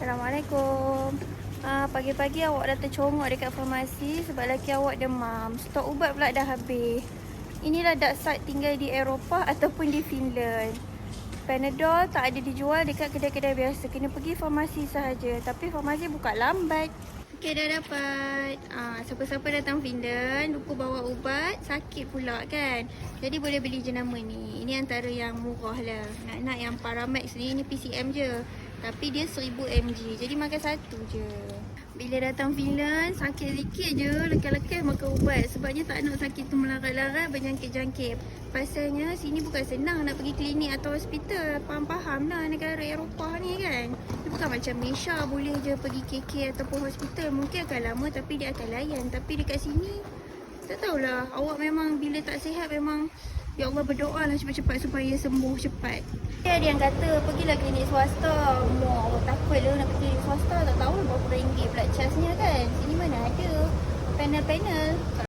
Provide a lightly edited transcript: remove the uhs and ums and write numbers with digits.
Assalamualaikum. Pagi-pagi awak dah tercongok dekat farmasi sebab laki awak demam. Stok ubat pula dah habis. Inilah Daksat tinggal di Eropah ataupun di Finland. Panadol tak ada dijual dekat kedai-kedai biasa. Kena pergi farmasi sahaja. Tapi farmasi buka lambat. Okey, dah dapat. Siapa-siapa datang Finland lupa bawa ubat, sakit pula kan. Jadi boleh beli jenama ni. Ini antara yang murah lah. Nak yang Paramax ni PCM je. Tapi dia 1000 mg. Jadi makan satu je. Bila datang Finland, sakit sikit je, lekas-lekas makan ubat. Sebabnya tak nak sakit tu melarat-larat, berjangkit-jangkit. Pasalnya sini bukan senang nak pergi klinik atau hospital. Faham-faham lah negara Eropah ni kan. Dia bukan macam Malaysia, boleh je pergi KK ataupun hospital. Mungkin akan lama tapi dia akan layan. Tapi dekat sini, tak tahulah. Awak memang bila tak sihat memang ya Allah berdoa lah cepat-cepat supaya sembuh cepat. Ada yang kata pergilah klinik swasta. Awak takut lah nak pergi klinik swasta. Tak tahu berapa ringgit pula charge-nya kan. Sini mana ada panel-panel.